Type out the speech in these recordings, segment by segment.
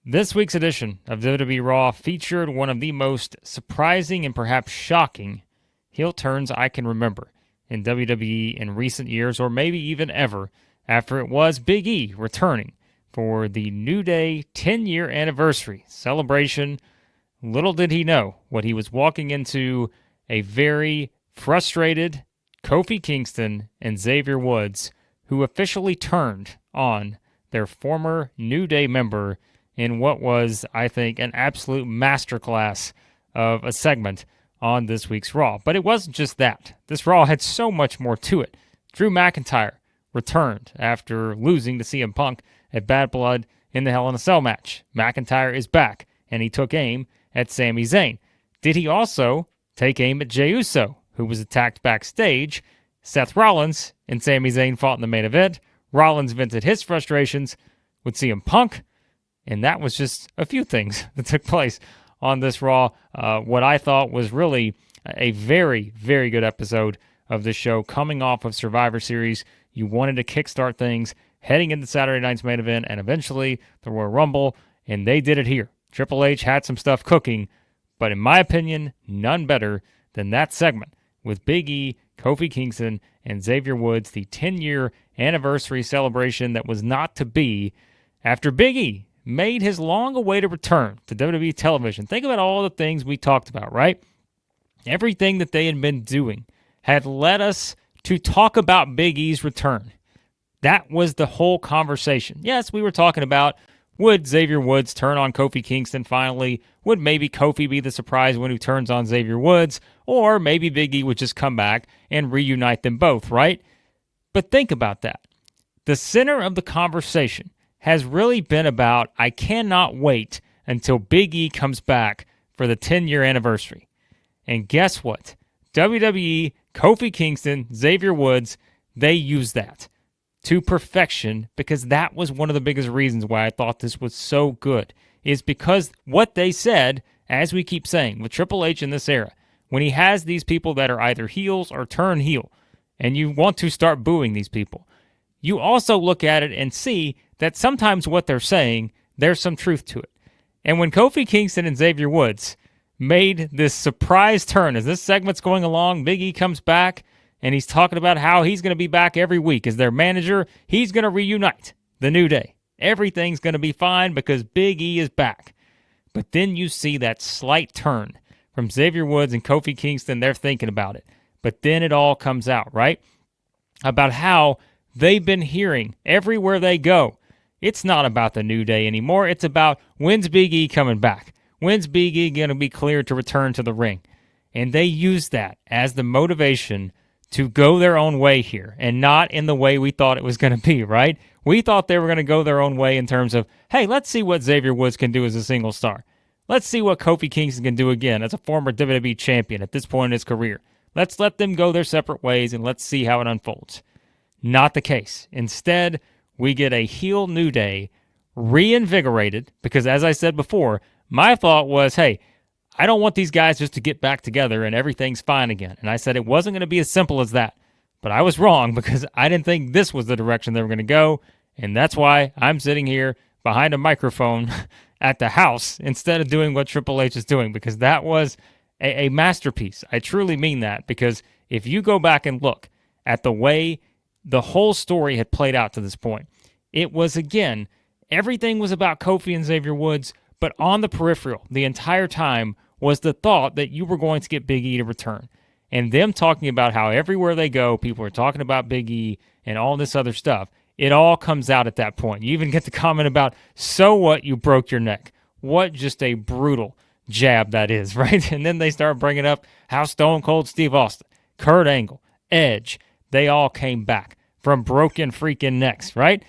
This week's edition of WWE Raw featured one of the most surprising and perhaps shocking heel turns I can remember in WWE in recent years, or maybe even ever, after it was Big E returning for the New Day 10-year anniversary celebration. Little did he know what he was walking into: a very frustrated Kofi Kingston and Xavier Woods, who officially turned on their former New Day member in what was, I think, an absolute masterclass of a segment on this week's Raw. But it wasn't just that. This Raw had so much more to it. Drew McIntyre returned after losing to CM Punk at Bad Blood in the Hell in a Cell match. McIntyre is back, and he took aim at Sami Zayn. Did he also take aim at Jey Uso, who was attacked backstage? Seth Rollins and Sami Zayn fought in the main event. Rollins vented his frustrations with CM Punk. And that was just a few things that took place on this Raw. What I thought was really a very, very good episode of this show, coming off of Survivor Series. You wanted to kickstart things heading into Saturday night's main event and eventually the Royal Rumble, and they did it here. Triple H had some stuff cooking, but in my opinion, none better than that segment with Big E, Kofi Kingston, and Xavier Woods, the 10-year anniversary celebration that was not to be after Big E made his long-awaited return to WWE television. Think about all the things we talked about, right? Everything that they had been doing had led us to talk about Big E's return. That was the whole conversation. Yes, we were talking about, would Xavier Woods turn on Kofi Kingston finally? Would maybe Kofi be the surprise one who turns on Xavier Woods? Or maybe Big E would just come back and reunite them both, right? But think about that. The center of the conversation has really been about, I cannot wait until Big E comes back for the 10-year anniversary. And guess what? WWE, Kofi Kingston, Xavier Woods, they used that to perfection, because that was one of the biggest reasons why I thought this was so good, is because what they said, as we keep saying, with Triple H in this era, when he has these people that are either heels or turn heel, and you want to start booing these people, you also look at it and see that sometimes what they're saying, there's some truth to it. And when Kofi Kingston and Xavier Woods made this surprise turn, as this segment's going along, Big E comes back, and he's talking about how he's going to be back every week as their manager. He's going to reunite the New Day. Everything's going to be fine because Big E is back. But then you see that slight turn from Xavier Woods and Kofi Kingston. They're thinking about it. But then it all comes out, right? About how they've been hearing everywhere they go, it's not about the New Day anymore. It's about, when's Big E coming back? When's Big E going to be cleared to return to the ring? And they use that as the motivation to go their own way here, and not in the way we thought it was going to be, right? We thought they were going to go their own way in terms of, hey, let's see what Xavier Woods can do as a single star. Let's see what Kofi Kingston can do again as a former WWE champion at this point in his career. Let's let them go their separate ways, and let's see how it unfolds. Not the case. Instead, we get a heel New Day reinvigorated, because as I said before, my thought was, hey, I don't want these guys just to get back together and everything's fine again. And I said it wasn't going to be as simple as that. But I was wrong, because I didn't think this was the direction they were going to go. And that's why I'm sitting here behind a microphone at the house instead of doing what Triple H is doing, because that was a masterpiece. I truly mean that, because if you go back and look at the way the whole story had played out to this point, it was, again, everything was about Kofi and Xavier Woods, but on the peripheral the entire time was the thought that you were going to get Big E to return. And them talking about how everywhere they go, people are talking about Big E and all this other stuff. It all comes out at that point. You even get the comment about, so what, you broke your neck. What just a brutal jab that is, right? And then they start bringing up how Stone Cold Steve Austin, Kurt Angle, Edge, they all came back from broken freaking necks, right?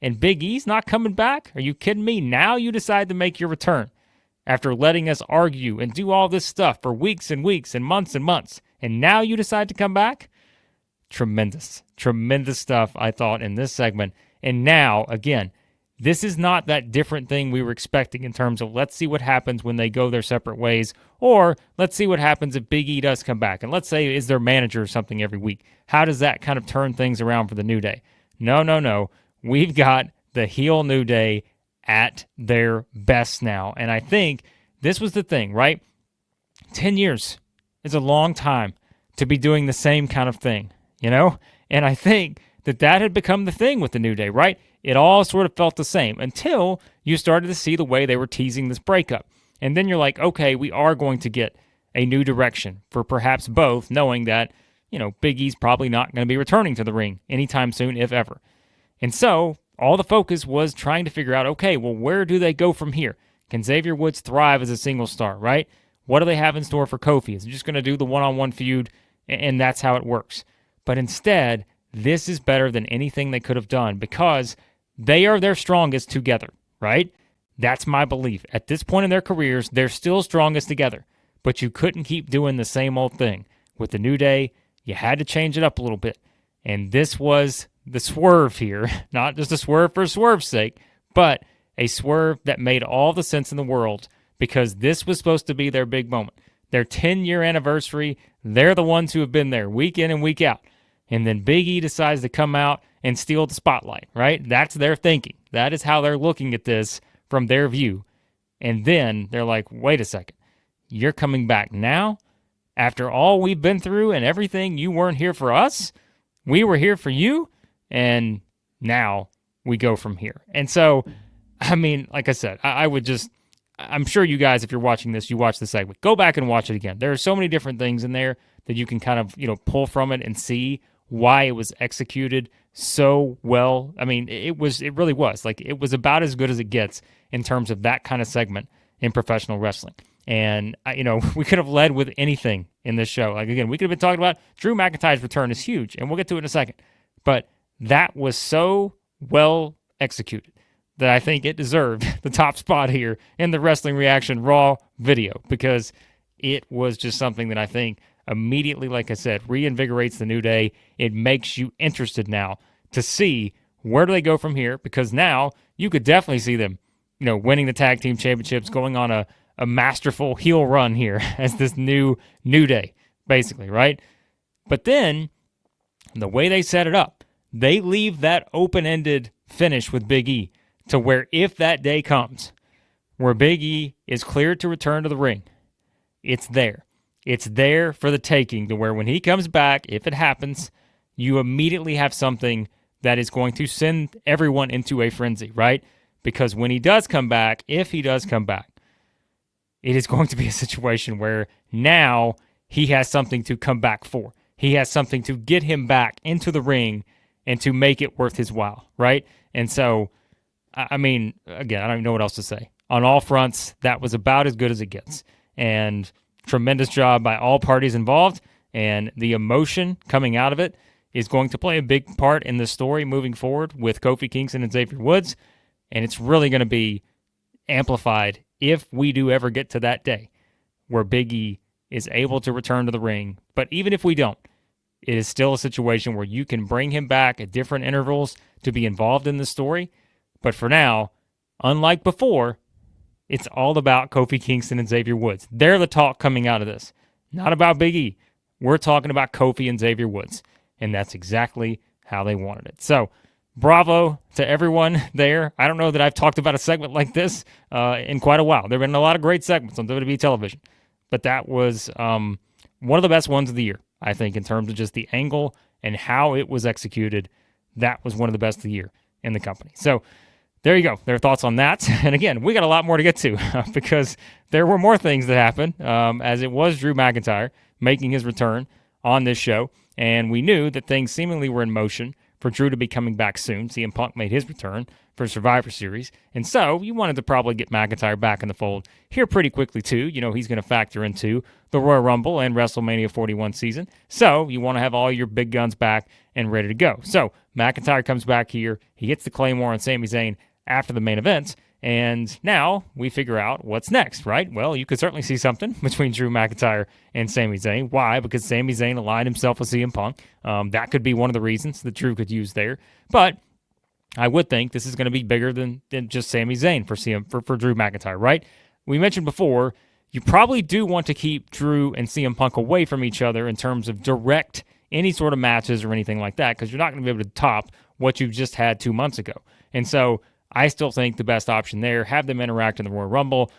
And Big E's not coming back? Are you kidding me? Now you decide to make your return after letting us argue and do all this stuff for weeks and weeks and months, and now you decide to come back? Tremendous stuff, I thought, in this segment. And now, again, this is not that different thing we were expecting in terms of, let's see what happens when they go their separate ways, or let's see what happens if Big E does come back. And let's say is their manager or something every week. How does that kind of turn things around for the New Day? No. We've got the heel New Day at their best now. And I think this was the thing, right? 10 years is a long time to be doing the same kind of thing, you know? And I think that had become the thing with the New Day, right? It all sort of felt the same until you started to see the way they were teasing this breakup. And then you're like, okay, we are going to get a new direction for perhaps both, knowing that, Big E's probably not going to be returning to the ring anytime soon, if ever. And so all the focus was trying to figure out, okay, well, where do they go from here? Can Xavier Woods thrive as a single star, right? What do they have in store for Kofi? Is he just going to do the one-on-one feud, and that's how it works? But instead, this is better than anything they could have done because they are their strongest together, right? That's my belief. At this point in their careers, they're still strongest together, but you couldn't keep doing the same old thing. With the New Day, you had to change it up a little bit. And this was the swerve here, not just a swerve for swerve's sake, but a swerve that made all the sense in the world because this was supposed to be their big moment. Their 10-year anniversary, they're the ones who have been there week in and week out. And then Big E decides to come out and steal the spotlight, right? That's their thinking. That is how they're looking at this from their view. And then they're like, wait a second. You're coming back now? After all we've been through and everything, you weren't here for us? We were here for you? And now we go from here. And so, I mean, like I said, I'm sure you guys, if you're watching this, you watch the segment, go back and watch it again. There are so many different things in there that you can kind of, pull from it and see why it was executed so well. I mean, it really was. Like, it was about as good as it gets in terms of that kind of segment in professional wrestling. And, we could have led with anything in this show. Like, again, we could have been talking about Drew McIntyre's return is huge, and we'll get to it in a second. But that was so well executed that I think it deserved the top spot here in the Wrestling Reaction Raw video because it was just something that I think immediately, like I said, reinvigorates the New Day. It makes you interested now to see where do they go from here because now you could definitely see them, winning the tag team championships, going on a masterful heel run here as this New Day, basically, right? But then the way they set it up, they leave that open-ended finish with Big E to where if that day comes where Big E is cleared to return to the ring, it's there. It's there for the taking to where when he comes back, if it happens, you immediately have something that is going to send everyone into a frenzy, right? Because when he does come back, if he does come back, it is going to be a situation where now he has something to come back for. He has something to get him back into the ring and to make it worth his while, right? And so, I mean, again, I don't even know what else to say. On all fronts, that was about as good as it gets. And tremendous job by all parties involved. And the emotion coming out of it is going to play a big part in the story moving forward with Kofi Kingston and Xavier Woods. And it's really going to be amplified if we do ever get to that day where Big E is able to return to the ring. But even if we don't, it is still a situation where you can bring him back at different intervals to be involved in the story. But for now, unlike before, it's all about Kofi Kingston and Xavier Woods. They're the talk coming out of this. Not about Big E. We're talking about Kofi and Xavier Woods. And that's exactly how they wanted it. So, bravo to everyone there. I don't know that I've talked about a segment like this in quite a while. There have been a lot of great segments on WWE television. But that was one of the best ones of the year, I think, in terms of just the angle and how it was executed. That was one of the best of the year in the company. So, there you go. Their thoughts on that. And again, we got a lot more to get to because there were more things that happened as it was Drew McIntyre making his return on this show. And we knew that things seemingly were in motion for Drew to be coming back soon. CM Punk made his return for Survivor Series. And so you wanted to probably get McIntyre back in the fold here pretty quickly too. You know, he's going to factor into the Royal Rumble and WrestleMania 41 season. So you want to have all your big guns back and ready to go. So McIntyre comes back here. He gets the Claymore on Sami Zayn after the main event, and now we figure out what's next, right? Well, you could certainly see something between Drew McIntyre and Sami Zayn. Why? Because Sami Zayn aligned himself with CM Punk. That could be one of the reasons that Drew could use there. But I would think this is going to be bigger than just Sami Zayn for Drew McIntyre, right? We mentioned before, you probably do want to keep Drew and CM Punk away from each other in terms of direct any sort of matches or anything like that, because you're not going to be able to top what you just had 2 months ago. And so I still think the best option there, have them interact in the Royal Rumble,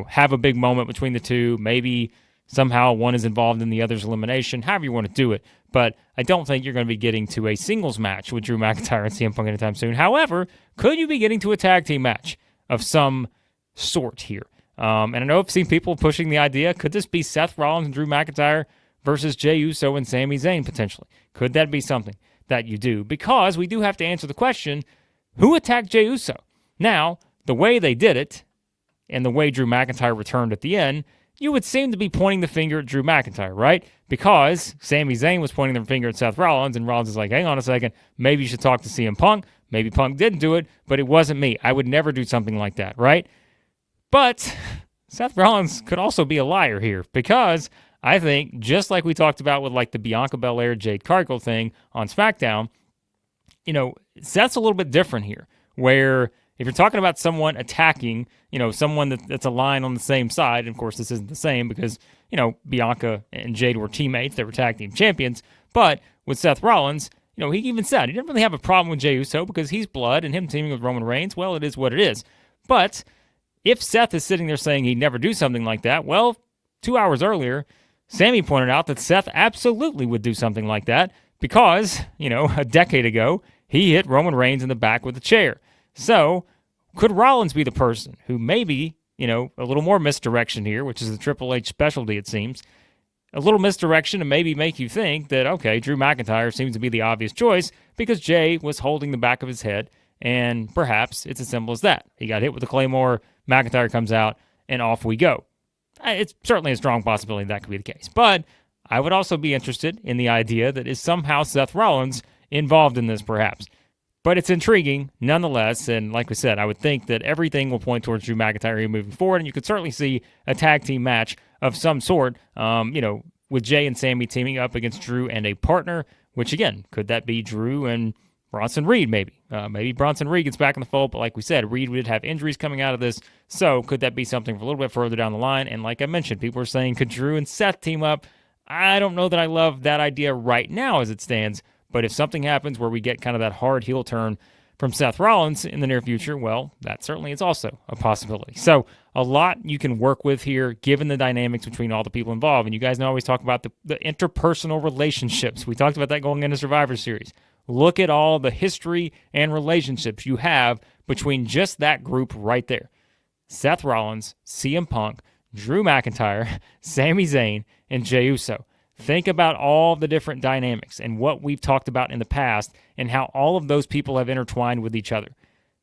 have a big moment between the two, maybe somehow one is involved in the other's elimination, however you want to do it. But I don't think you're going to be getting to a singles match with Drew McIntyre and CM Punk anytime soon. However, could you be getting to a tag team match of some sort here? And I know I've seen people pushing the idea, could this be Seth Rollins and Drew McIntyre versus Jey Uso and Sami Zayn potentially? Could that be something that you do? Because we do have to answer the question, who attacked Jey Uso? Now, the way they did it and the way Drew McIntyre returned at the end, you would seem to be pointing the finger at Drew McIntyre, right? Because Sami Zayn was pointing the finger at Seth Rollins, and Rollins is like, hang on a second, maybe you should talk to CM Punk. Maybe Punk didn't do it, but it wasn't me. I would never do something like that, right? But Seth Rollins could also be a liar here, because I think, just like we talked about with like the Bianca Belair, Jade Cargill thing on SmackDown, Seth's a little bit different here, where if you're talking about someone attacking, someone that's a line on the same side, and of course this isn't the same because, Bianca and Jade were teammates, they were tag team champions, but with Seth Rollins, he even said he didn't really have a problem with Jey Uso because he's blood, and him teaming with Roman Reigns, well, it is what it is. But if Seth is sitting there saying he'd never do something like that, well, 2 hours earlier, Sami pointed out that Seth absolutely would do something like that because, a decade ago, he hit Roman Reigns in the back with a chair. So, could Rollins be the person who maybe, a little more misdirection here, which is the Triple H specialty, it seems, a little misdirection to maybe make you think that, okay, Drew McIntyre seems to be the obvious choice because Jey was holding the back of his head, and perhaps it's as simple as that. He got hit with the Claymore, McIntyre comes out, and off we go. It's certainly a strong possibility that could be the case. But I would also be interested in the idea that is somehow Seth Rollins involved in this, perhaps. But it's intriguing nonetheless, and like we said, I would think that everything will point towards Drew McIntyre moving forward, and you could certainly see a tag team match of some sort, with Jey and Sami teaming up against Drew and a partner, which again, could that be Drew and Bronson Reed maybe? Maybe Bronson Reed gets back in the fold, but like we said, Reed would have injuries coming out of this, so could that be something for a little bit further down the line? And like I mentioned, people are saying, could Drew and Seth team up? I don't know that I love that idea right now as it stands, but if something happens where we get kind of that hard heel turn from Seth Rollins in the near future, well, that certainly is also a possibility. So a lot you can work with here, given the dynamics between all the people involved. And you guys know I always talk about the interpersonal relationships. We talked about that going into Survivor Series. Look at all the history and relationships you have between just that group right there. Seth Rollins, CM Punk, Drew McIntyre, Sami Zayn, and Jey Uso. Think about all the different dynamics and what we've talked about in the past and how all of those people have intertwined with each other.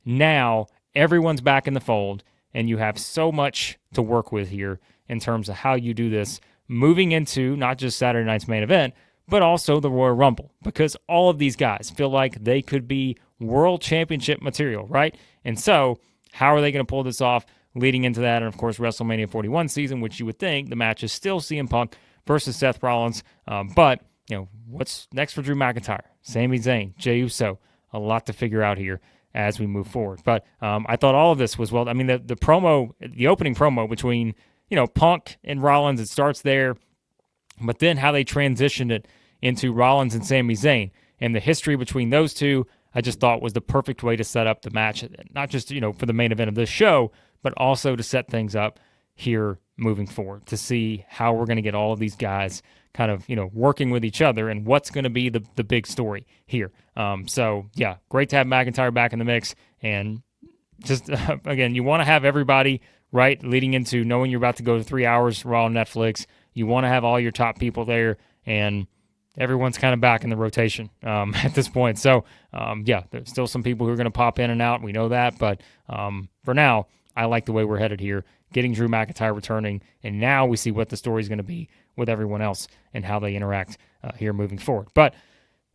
Now, everyone's back in the fold, and you have so much to work with here in terms of how you do this, moving into not just Saturday night's main event, but also the Royal Rumble, because all of these guys feel like they could be world championship material, right? And so, how are they going to pull this off leading into that? And of course, WrestleMania 41 season, which you would think the match is still CM Punk versus Seth Rollins. But, what's next for Drew McIntyre? Sami Zayn, Jey Uso. A lot to figure out here as we move forward. But I thought all of this was, well, I mean, the promo, the opening promo between, Punk and Rollins, it starts there. But then how they transitioned it into Rollins and Sami Zayn and the history between those two, I just thought was the perfect way to set up the match, not just, for the main event of this show, but also to set things up here moving forward, to see how we're going to get all of these guys kind of, working with each other and what's going to be the big story here. So, yeah, great to have McIntyre back in the mix. And just, again, you want to have everybody, right, leading into knowing you're about to go to 3 hours Raw on Netflix. You want to have all your top people there, and everyone's kind of back in the rotation at this point. So, yeah, there's still some people who are going to pop in and out. We know that. But for now, I like the way we're headed here, getting Drew McIntyre returning, and now we see what the story is going to be with everyone else and how they interact here moving forward. But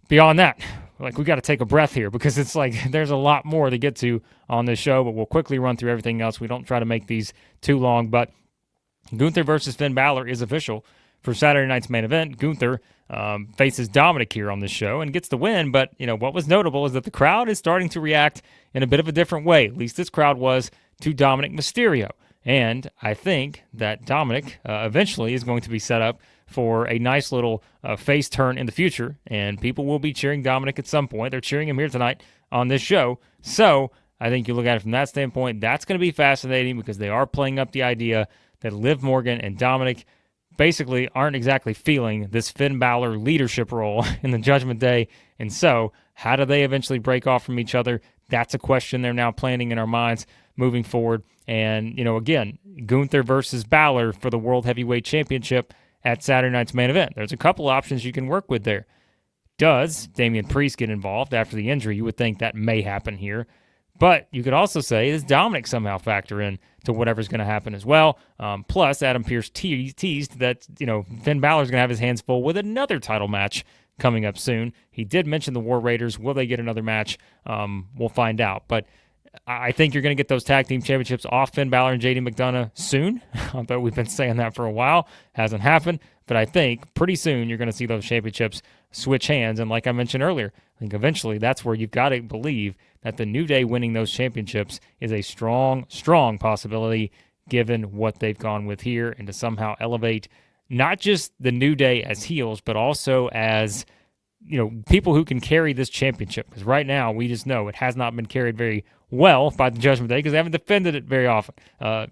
beyond that, we got to take a breath here because it's like there's a lot more to get to on this show, but we'll quickly run through everything else. We don't try to make these too long, but Gunther versus Finn Balor is official for Saturday night's main event. Gunther faces Dominik here on this show and gets the win, but what was notable is that the crowd is starting to react in a bit of a different way. At least this crowd was to Dominik Mysterio. And I think that Dominik eventually is going to be set up for a nice little face turn in the future, and people will be cheering Dominik at some point. They're cheering him here tonight on this show. So I think you look at it from that standpoint, that's going to be fascinating because they are playing up the idea that Liv Morgan and Dominik basically aren't exactly feeling this Finn Balor leadership role in the Judgment Day. And so, how do they eventually break off from each other? That's a question they're now planning in our minds moving forward. And, again, Gunther versus Balor for the World Heavyweight Championship at Saturday night's main event. There's a couple options you can work with there. Does Damian Priest get involved after the injury? You would think that may happen here. But you could also say, does Dominik somehow factor in to whatever's going to happen as well? Plus, Adam Pearce teased that, Finn Balor's going to have his hands full with another title match coming up soon. He did mention the War Raiders. Will they get another match? We'll find out. But I think you're going to get those tag team championships off Finn Balor and JD McDonough soon. Although we've been saying that for a while. Hasn't happened. But I think pretty soon you're going to see those championships switch hands. And like I mentioned earlier, I think eventually that's where you've got to believe that the New Day winning those championships is a strong, strong possibility given what they've gone with here, and to somehow elevate not just the New Day as heels, but also as people who can carry this championship. Because right now, we just know it has not been carried very well by the Judgment Day because they haven't defended it very often,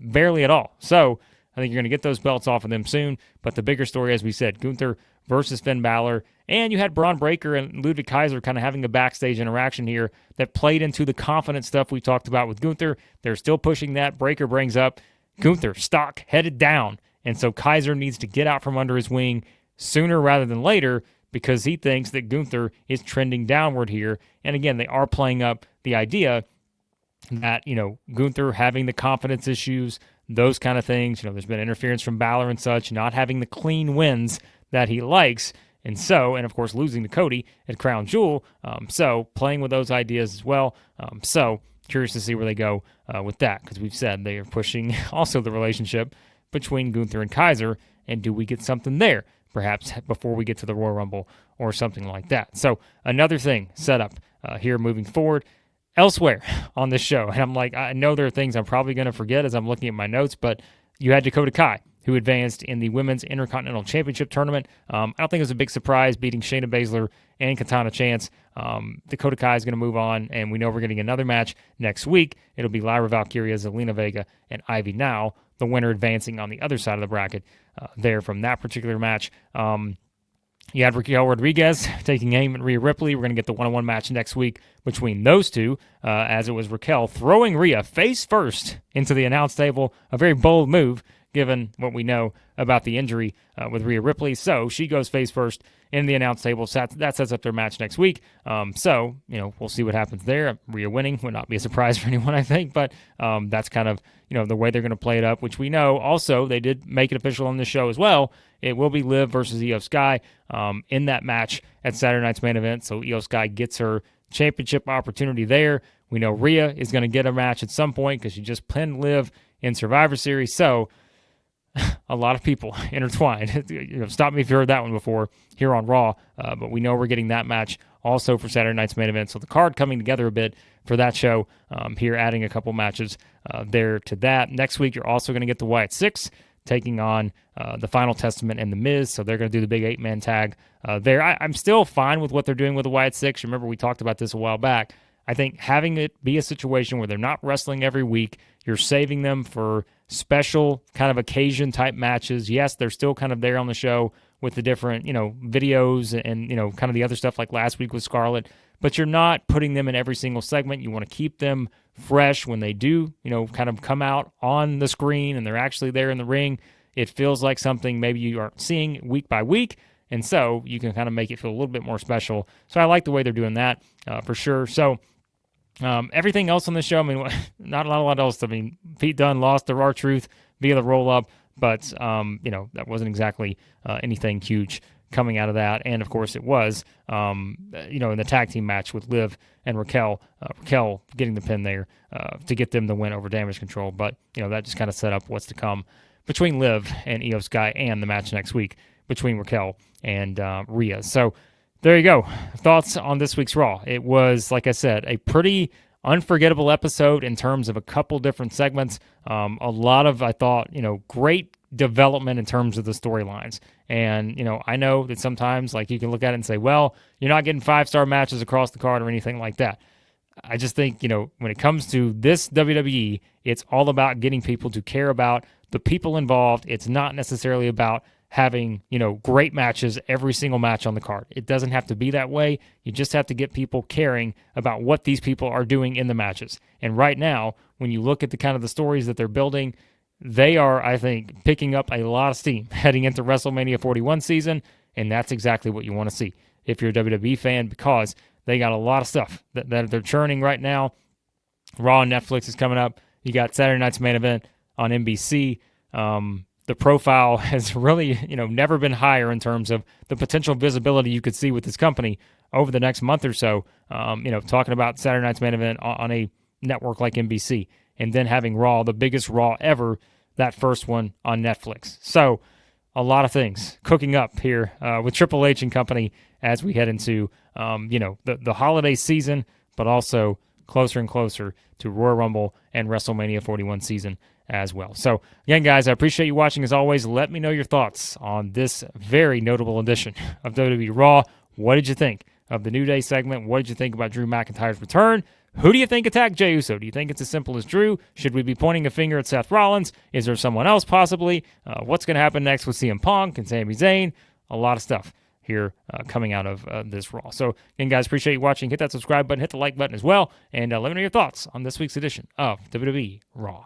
barely at all. So I think you're going to get those belts off of them soon. But the bigger story, as we said, Gunther versus Finn Balor. And you had Braun Breaker and Ludwig Kaiser kind of having a backstage interaction here that played into the confidence stuff we talked about with Gunther. They're still pushing that. Breaker brings up Gunther, stock headed down. And so Kaiser needs to get out from under his wing sooner rather than later because he thinks that Gunther is trending downward here. And again, they are playing up the idea that, Gunther having the confidence issues, those kind of things. There's been interference from Balor and such, not having the clean wins that he likes. And of course, losing to Cody at Crown Jewel. So playing with those ideas as well. So curious to see where they go with that, because we've said they are pushing also the relationship between Gunther and Kaiser. And do we get something there, perhaps before we get to the Royal Rumble or something like that? So another thing set up here moving forward. Elsewhere on this show, and I'm like, I know there are things I'm probably going to forget as I'm looking at my notes, but you had Dakota Kai, who advanced in the Women's Intercontinental Championship Tournament. I don't think it was a big surprise beating Shayna Baszler and Katana Chance. Dakota Kai is going to move on, and we know we're getting another match next week. It'll be Lyra Valkyria, Zelina Vega, and Ivy Now, the winner advancing on the other side of the bracket there from that particular match. You had Raquel Rodriguez taking aim at Rhea Ripley. We're going to get the one-on-one match next week between those two, as it was Raquel throwing Rhea face first into the announce table. A very bold move, given what we know about the injury with Rhea Ripley. So she goes face first in the announce table. So that sets up their match next week. So we'll see what happens there. Rhea winning would not be a surprise for anyone, I think. But that's kind of, the way they're going to play it up, which we know. Also, they did make it official on this show as well. It will be Liv versus Io Sky in that match at Saturday night's main event. So Io Sky gets her championship opportunity there. We know Rhea is going to get a match at some point because she just pinned Liv in Survivor Series. So a lot of people intertwined. Stop me if you heard that one before here on Raw. But we know we're getting that match also for Saturday night's main event. So the card coming together a bit for that show here, adding a couple matches there to that. Next week, you're also going to get the Wyatt Six taking on the Final Testament and The Miz. So they're going to do the big 8-man tag there. I'm still fine with what they're doing with the Wyatt Six. Remember, we talked about this a while back. I think having it be a situation where they're not wrestling every week, you're saving them for special kind of occasion type matches. Yes, they're still kind of there on the show with the different, videos and, kind of the other stuff like last week with Scarlett, but you're not putting them in every single segment. You want to keep them fresh when they do, kind of come out on the screen and they're actually there in the ring. It feels like something maybe you aren't seeing week by week. And so you can kind of make it feel a little bit more special. So I like the way they're doing that for sure. So everything else on the show, not a lot else. Pete Dunne lost to R-Truth via the roll-up, but, that wasn't exactly anything huge coming out of that. And, of course, it was, in the tag team match with Liv and Raquel. Raquel getting the pin there to get them the win over Damage Control. But, that just kind of set up what's to come between Liv and Io Sky and the match next week between Raquel and Rhea. So there you go. Thoughts on this week's Raw. It was, like I said, a pretty unforgettable episode in terms of a couple different segments. A lot of, I thought, great development in terms of the storylines. And, I know that sometimes, you can look at it and say, well, you're not getting 5-star matches across the card or anything like that. I just think, when it comes to this WWE, it's all about getting people to care about the people involved. It's not necessarily about having, great matches every single match on the card. It doesn't have to be that way. You just have to get people caring about what these people are doing in the matches. And right now, when you look at the kind of the stories that they're building, they are, I think, picking up a lot of steam heading into WrestleMania 41 season, and that's exactly what you want to see if you're a WWE fan, because they got a lot of stuff that they're churning right now. Raw on Netflix is coming up. You got Saturday night's main event on NBC. The profile has really, never been higher in terms of the potential visibility you could see with this company over the next month or so. Talking about Saturday night's main event on a network like NBC, and then having Raw, the biggest Raw ever, that first one on Netflix. So a lot of things cooking up here with Triple H and company as we head into, the holiday season, but also closer and closer to Royal Rumble and WrestleMania 41 season as well. So again, guys, I appreciate you watching as always. Let me know your thoughts on this very notable edition of WWE Raw. What did you think of the New Day segment? What did you think about Drew McIntyre's return? Who do you think attacked Jey Uso? Do you think it's as simple as Drew? Should we be pointing a finger at Seth Rollins? Is there someone else possibly? What's going to happen next with CM Punk and Sami Zayn? A lot of stuff here coming out of this Raw. So again, guys, appreciate you watching. Hit that subscribe button, hit the like button as well, and let me know your thoughts on this week's edition of WWE Raw.